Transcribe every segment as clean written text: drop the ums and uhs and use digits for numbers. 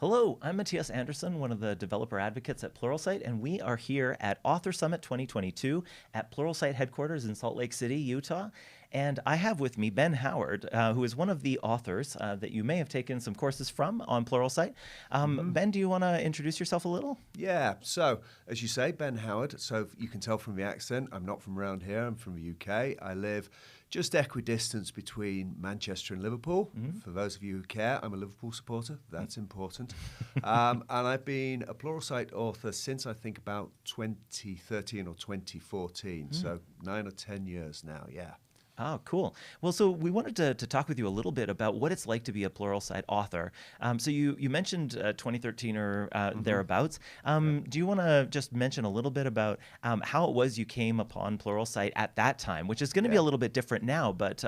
Hello, I'm Matthias Anderson, one of the developer advocates at Pluralsight, and we are here at Author Summit 2022 at Pluralsight headquarters in Salt Lake City, Utah. And I have with me Ben Howard, who is one of the authors that you may have taken some courses from on Pluralsight. Ben, do you want to introduce yourself a little? Yeah, so as you say, Ben Howard. So you can tell from the accent, I'm not from around here, I'm from the UK. I live just equidistance between Manchester and Liverpool. For those of you who care, I'm a Liverpool supporter. That's important. And I've been a Pluralsight author since I think about 2013 or 2014. So 9 or 10 years now, yeah. Oh, cool. Well, so we wanted to talk with you a little bit about what it's like to be a Pluralsight author. So you mentioned 2013 or thereabouts. Do you want to just mention a little bit about how it was you came upon Pluralsight at that time, which is going to be a little bit different now, but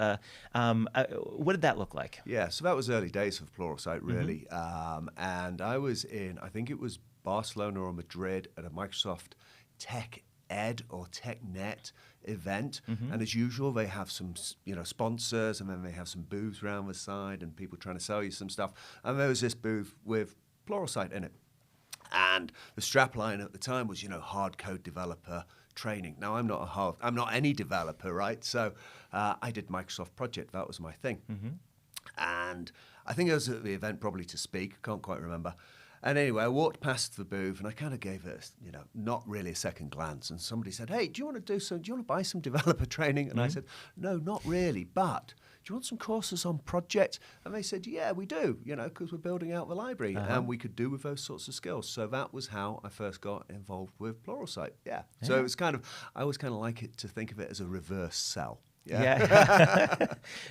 what did that look like? Yeah, so that was early days of Pluralsight, really. And I was in, I think it was Barcelona or Madrid at a Microsoft Tech Ed or TechNet event, and as usual they have some sponsors, and then they have some booths around the side and people trying to sell you some stuff, and there was this booth with Pluralsight in it, and the strapline at the time was hard code developer training. Now I'm not any developer, right? So I did Microsoft project, that was my thing. And I think I was at the event probably to speak, can't quite remember. And anyway, I walked past the booth and I kind of gave it, not really a second glance. And somebody said, "Hey, do you want to buy some developer training?" And I said, "No, not really, but do you want some courses on project?" And they said, "Yeah, we do, because we're building out the library and we could do with those sorts of skills." So that was how I first got involved with Pluralsight. Yeah. So it was I always kind of like it to think of it as a reverse sell. Yeah.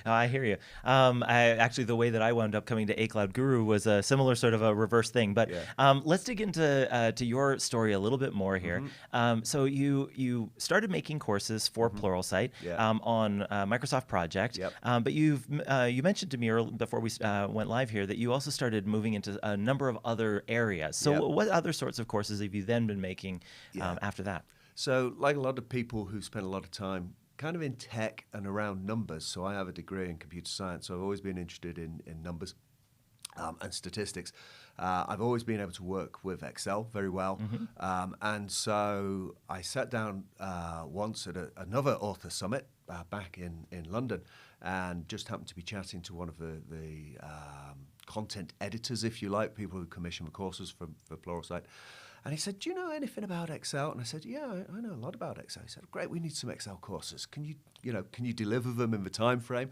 No, I hear you. Actually, the way that I wound up coming to A Cloud Guru was a similar sort of a reverse thing. But let's dig into to your story a little bit more here. So you started making courses for Pluralsight on Microsoft Project. But you mentioned to me before we went live here that you also started moving into a number of other areas. So what other sorts of courses have you then been making after that? So like a lot of people who spend a lot of time kind of in tech and around numbers. So I have a degree in computer science, so I've always been interested in numbers and statistics. I've always been able to work with Excel very well. And so I sat down once at another author summit back in London, and just happened to be chatting to one of the content editors, if you like, people who commission the courses for Pluralsight. And he said, "Do you know anything about Excel?" And I said, "Yeah, I know a lot about Excel." He said, "Great, we need some Excel courses. Can you deliver them in the time frame?"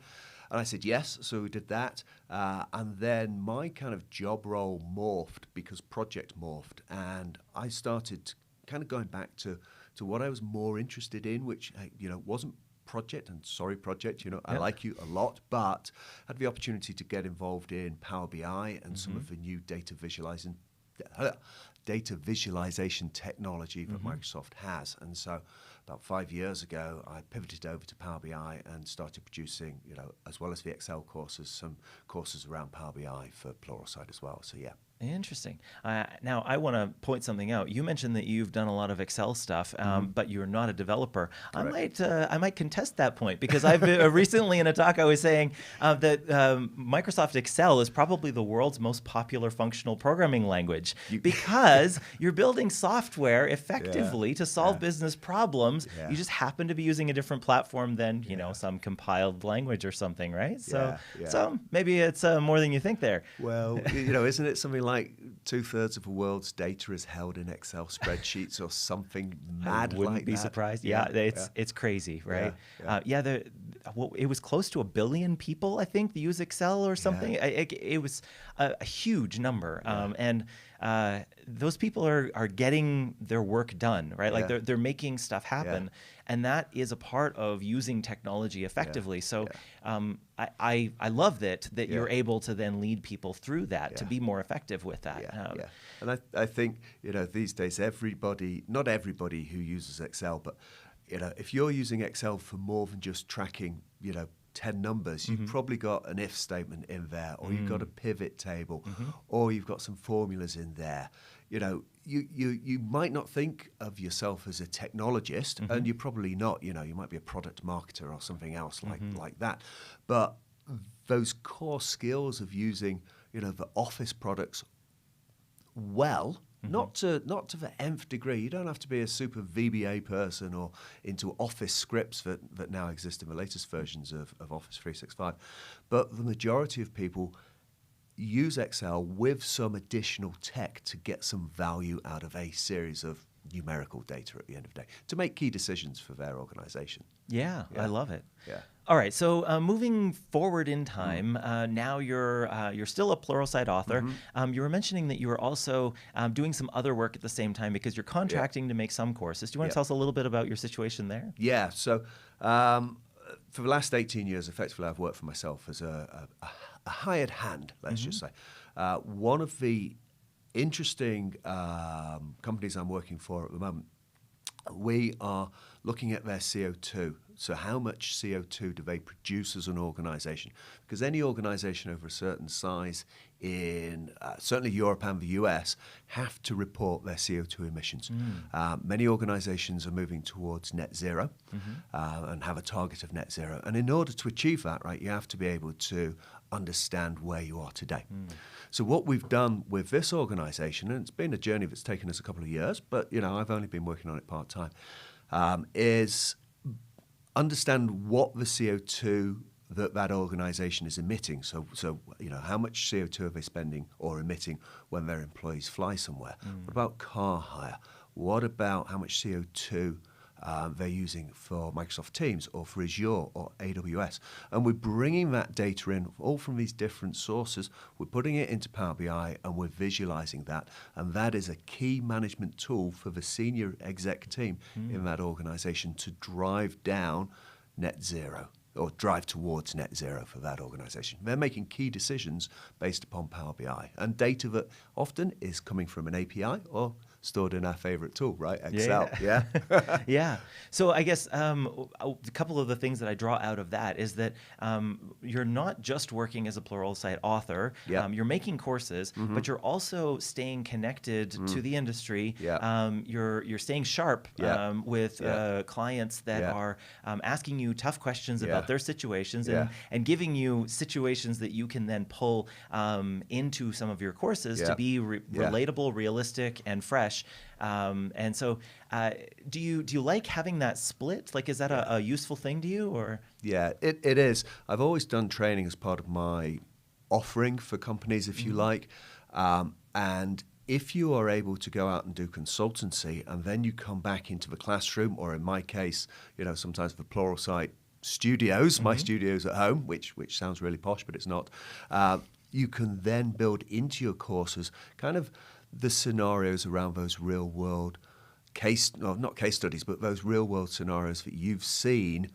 And I said, "Yes." So we did that. And then my kind of job role morphed because project morphed. And I started kind of going back to what I was more interested in, which, wasn't project, and sorry project, I like you a lot, but had the opportunity to get involved in Power BI and some of the new data visualization technology that Microsoft has. And so about 5 years ago, I pivoted over to Power BI and started producing, as well as the Excel courses, some courses around Power BI for Pluralsight as well. So yeah. Interesting. Now, I want to point something out. You mentioned that you've done a lot of Excel stuff, but you're not a developer. Correct. I might contest that point, because I've recently in a talk I was saying that Microsoft Excel is probably the world's most popular functional programming language because you're building software effectively to solve business problems. You just happen to be using a different platform than some compiled language or something, right? So maybe it's more than you think there. Well, isn't it something like 2/3 of the world's data is held in Excel spreadsheets or something mad like that? I wouldn't be surprised. It's crazy, right? It was close to 1 billion people, I think, that use Excel or something. It was a huge number, and those people are getting their work done, right? Like they're making stuff happen, and that is a part of using technology effectively. So I love that you're able to then lead people through that to be more effective with that. And I think these days not everybody who uses Excel, but if you're using Excel for more than just tracking 10 numbers, you've probably got an if statement in there, or you've got a pivot table, or you've got some formulas in there. You might not think of yourself as a technologist, and you're probably not. You might be a product marketer or something else like that. But those core skills of using the Office products well. Not to the nth degree. You don't have to be a super VBA person or into Office scripts that now exist in the latest versions of Office 365. But the majority of people use Excel with some additional tech to get some value out of a series of numerical data at the end of the day to make key decisions for their organization. Yeah, I love it. Yeah. All right, so moving forward in time, now you're still a Pluralsight author. You were mentioning that you were also doing some other work at the same time because you're contracting to make some courses. Do you want to tell us a little bit about your situation there? Yeah, so for the last 18 years, effectively, I've worked for myself as a hired hand, let's just say. One of the interesting companies I'm working for at the moment, we are looking at their CO2. So how much CO2 do they produce as an organization? Because any organization over a certain size in certainly Europe and the US have to report their CO2 emissions. Many organizations are moving towards net zero and have a target of net zero. And in order to achieve that, right, you have to be able to understand where you are today. So what we've done with this organization, and it's been a journey that's taken us a couple of years, but I've only been working on it part-time, is understand what the CO2 that organization is emitting. So how much CO2 are they spending or emitting when their employees fly somewhere? What about car hire? What about how much CO2 they're using for Microsoft Teams or for Azure or AWS? And we're bringing that data in all from these different sources. We're putting it into Power BI and we're visualizing that. And that is a key management tool for the senior exec team in that organization to drive down net zero or drive towards net zero for that organization. They're making key decisions based upon Power BI and data that often is coming from an API or stored in our favorite tool, right? Excel. Yeah. Yeah. So I guess a couple of the things that I draw out of that is that you're not just working as a Pluralsight author. You're making courses, but you're also staying connected to the industry. You're staying sharp with clients that are asking you tough questions about their situations and giving you situations that you can then pull into some of your courses to be relatable, realistic, and fresh. And so, do you like having that split? Like, is that a useful thing to you, or? Yeah, it is. I've always done training as part of my offering for companies, if you like. And if you are able to go out and do consultancy, and then you come back into the classroom, or in my case, sometimes the Pluralsight studios, my studios at home, which sounds really posh, but it's not. You can then build into your courses kind of the scenarios around those real world not case studies, but those real world scenarios that you've seen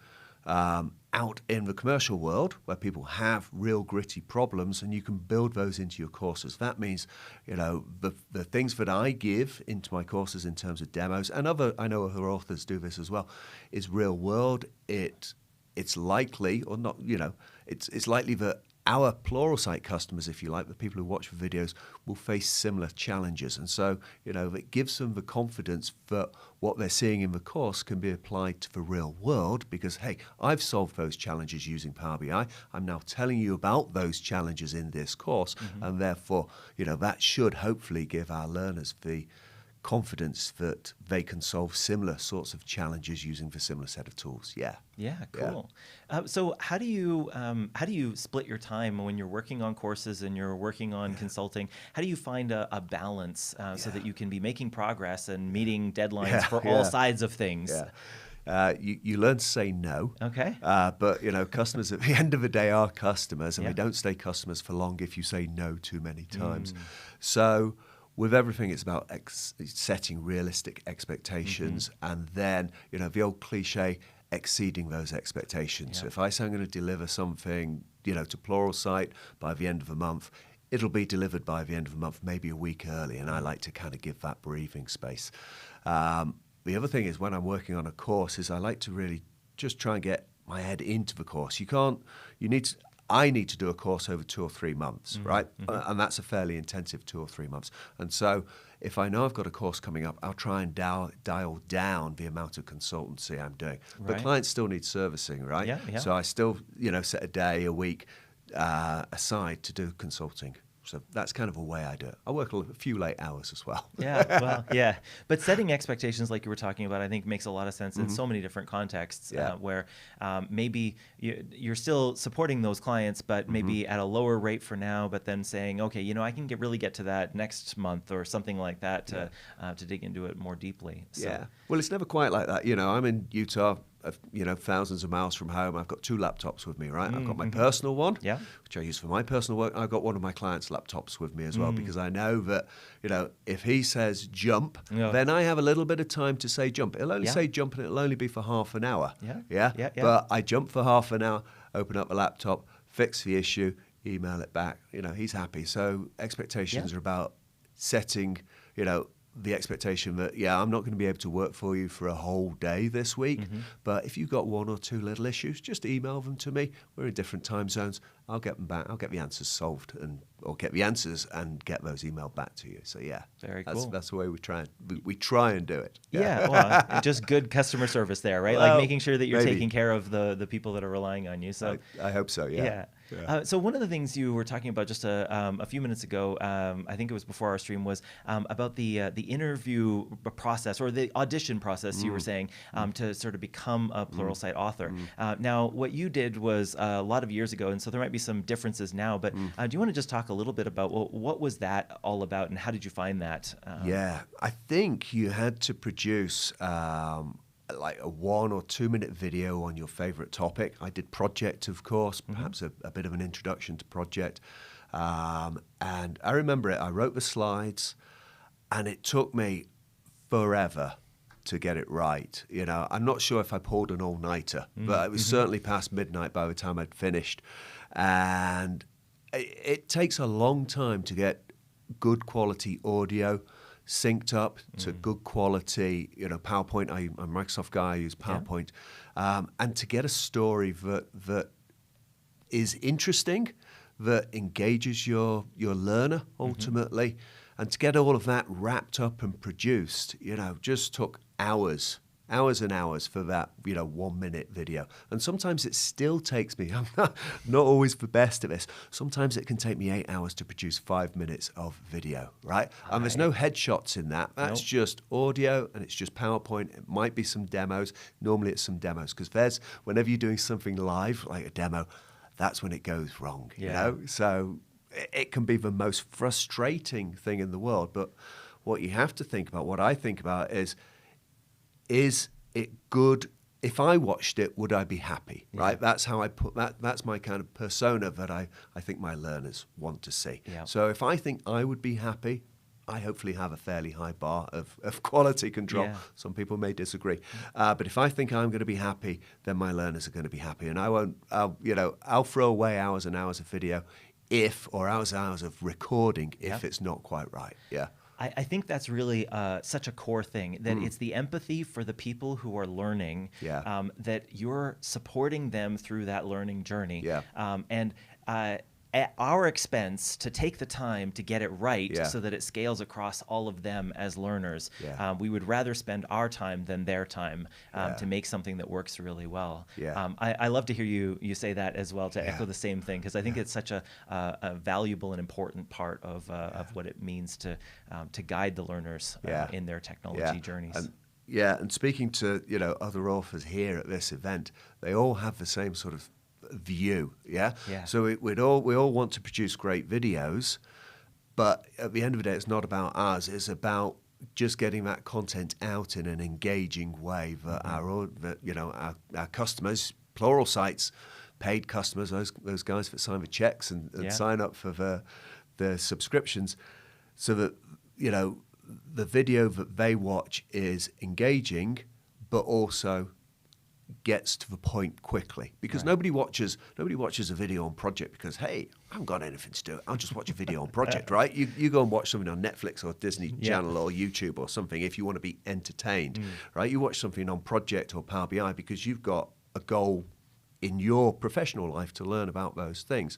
out in the commercial world where people have real gritty problems, and you can build those into your courses. That means, the things that I give into my courses in terms of demos, and I know other authors do this as well, is real world. It's likely, or not, it's likely that our Pluralsight customers, if you like, the people who watch the videos, will face similar challenges. And so, it gives them the confidence that what they're seeing in the course can be applied to the real world because, hey, I've solved those challenges using Power BI. I'm now telling you about those challenges in this course. And therefore, that should hopefully give our learners the confidence that they can solve similar sorts of challenges using the similar set of tools. Yeah, cool. So how do you split your time when you're working on courses and you're working on consulting? How do you find a balance so that you can be making progress and meeting deadlines for all sides of things? You learn to say no. Okay. But customers at the end of the day are customers, and they don't stay customers for long if you say no too many times. So with everything, it's about setting realistic expectations, and then, the old cliche, exceeding those expectations. So if I say I'm going to deliver something, to Pluralsight by the end of the month, it'll be delivered by the end of the month, maybe a week early, and I like to kind of give that breathing space. The other thing is when I'm working on a course is I like to really just try and get my head into the course. I need to do a course over 2 or 3 months, right? And that's a fairly intensive 2 or 3 months. And so if I know I've got a course coming up, I'll try and dial down the amount of consultancy I'm doing. But clients still need servicing, right? So I still, set a day, a week aside to do consulting. So that's kind of a way I do it. I work a few late hours as well. Yeah, well, yeah. But setting expectations like you were talking about, I think makes a lot of sense in so many different contexts where maybe you're still supporting those clients, but maybe at a lower rate for now, but then saying, okay, I can really get to that next month or something like that to dig into it more deeply. So. Yeah. Well, it's never quite like that. I'm in Utah, thousands of miles from home. I've got 2 laptops with me, right? I've got my personal one, which I use for my personal work. I've got one of my clients' laptops with me as well, because I know that, if he says jump, then I have a little bit of time to say jump. It'll only say jump, and it'll only be for half an hour. Yeah. But I jump for half an hour, open up a laptop, fix the issue, email it back. He's happy. So expectations are about setting, the expectation that, I'm not going to be able to work for you for a whole day this week, but if you've got 1 or 2 little issues, just email them to me. We're in different time zones. I'll get them back. I'll get the answers solved or get the answers and get those emailed back to you. So very cool. That's the way we try and do it. Well, just good customer service there, right? Like making sure that you're taking care of the people that are relying on you. So I hope so. Yeah. So one of the things you were talking about just a few minutes ago, I think it was before our stream, was about the interview process or the audition process. You were saying to sort of become a Pluralsight author. Now, what you did was a lot of years ago, and so there might be some differences now. But do you want to just talk a little bit about what was that all about, and how did you find that? I think you had to produce like a 1 or 2 minute video on your favorite topic. I did Project, of course, perhaps a bit of an introduction to Project. And I remember it. I wrote the slides, and it took me forever to get it right. I'm not sure if I pulled an all-nighter, but it was certainly past midnight by the time I'd finished. And it takes a long time to get good quality audio synced up to good quality, PowerPoint. I'm a Microsoft guy, I use PowerPoint. And to get a story that is interesting, that engages your learner ultimately, and to get all of that wrapped up and produced, just took hours and hours for that, 1 minute video. And sometimes it still takes me, I'm not always the best at this, sometimes it can take me 8 hours to produce 5 minutes of video, right? And there's no headshots in that. That's just audio, and it's just PowerPoint. It might be some demos. Normally it's some demos, because whenever you're doing something live, like a demo, that's when it goes wrong, you know? So it can be the most frustrating thing in the world. But what you have to think about, what I think about is it good? If I watched it, would I be happy, right? That's how I put that. That's my kind of persona that I think my learners want to see. So if I think I would be happy, I hopefully have a fairly high bar of quality control. Some people may disagree. But if I think I'm going to be happy, then my learners are going to be happy. And I'll throw away hours and hours of video or hours and hours of recording if it's not quite right. I think that's really such a core thing, that it's the empathy for the people who are learning, that you're supporting them through that learning journey. And at our expense to take the time to get it right so that it scales across all of them as learners. We would rather spend our time than their time to make something that works really well. I love to hear you say that as well, to echo the same thing, because I think it's such a valuable and important part of what it means to guide the learners in their technology journeys. And speaking to other authors here at this event, they all have the same sort of view, So we all want to produce great videos, but at the end of the day, it's not about us. It's about just getting that content out in an engaging way that our customers, Pluralsight's paid customers, those guys that sign the checks and sign up for the subscriptions, so that the video that they watch is engaging, but also gets to the point quickly, because nobody watches a video on Project because, hey, I haven't got anything to do. I'll just watch a video on Project, right? You go and watch something on Netflix or Disney Channel or YouTube or something if you want to be entertained, right? You watch something on Project or Power BI because you've got a goal in your professional life to learn about those things.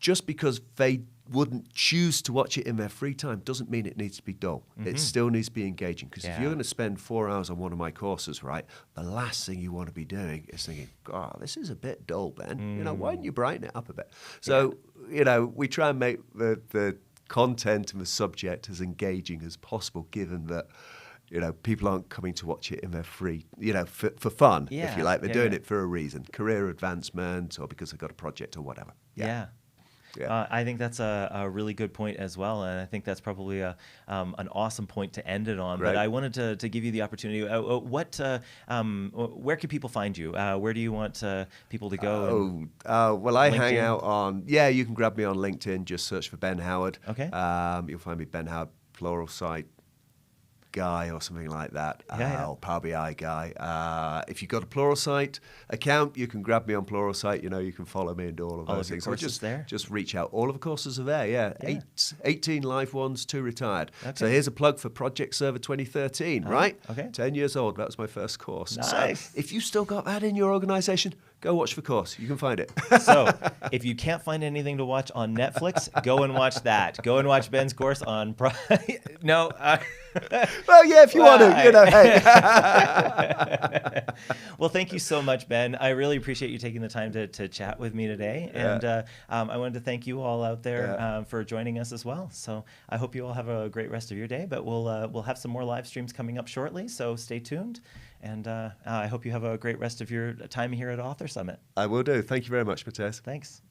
Just because they wouldn't choose to watch it in their free time doesn't mean it needs to be dull. It still needs to be engaging, because if you're going to spend 4 hours on one of my courses, right, the last thing you want to be doing is thinking, God, this is a bit dull, Ben. Why don't you brighten it up a bit? So we try and make the content and the subject as engaging as possible, given that people aren't coming to watch it in their free, for fun, if you like. They're doing it for a reason, career advancement, or because they've got a project or whatever. Yeah. I think that's a really good point as well, and I think that's probably an awesome point to end it on. Great. But I wanted to give you the opportunity. Where can people find you? Where do you want people to go? Well, I LinkedIn? hang out on. Yeah, you can grab me on LinkedIn. Just search for Ben Howard. Okay. You'll find me Ben Howard, Pluralsight guy or something like that, or Power BI guy. If you've got a Pluralsight account, you can grab me on Pluralsight. You can follow me and do all of those things. Courses there? Just reach out. All of the courses are there, 18 live ones, 2 retired. Okay. So here's a plug for Project Server 2013, right? Okay. 10 years old, that was my first course. Nice. So if you still got that in your organization, go watch the course. You can find it. So if you can't find anything to watch on Netflix, go and watch that. Go and watch Ben's course on... No. Well, yeah, if you want to, hey. Well, thank you so much, Ben. I really appreciate you taking the time to chat with me today. And I wanted to thank you all out there for joining us as well. So I hope you all have a great rest of your day, but we'll have some more live streams coming up shortly, so stay tuned. And I hope you have a great rest of your time here at Author Summit. I will do. Thank you very much, Mateus. Thanks.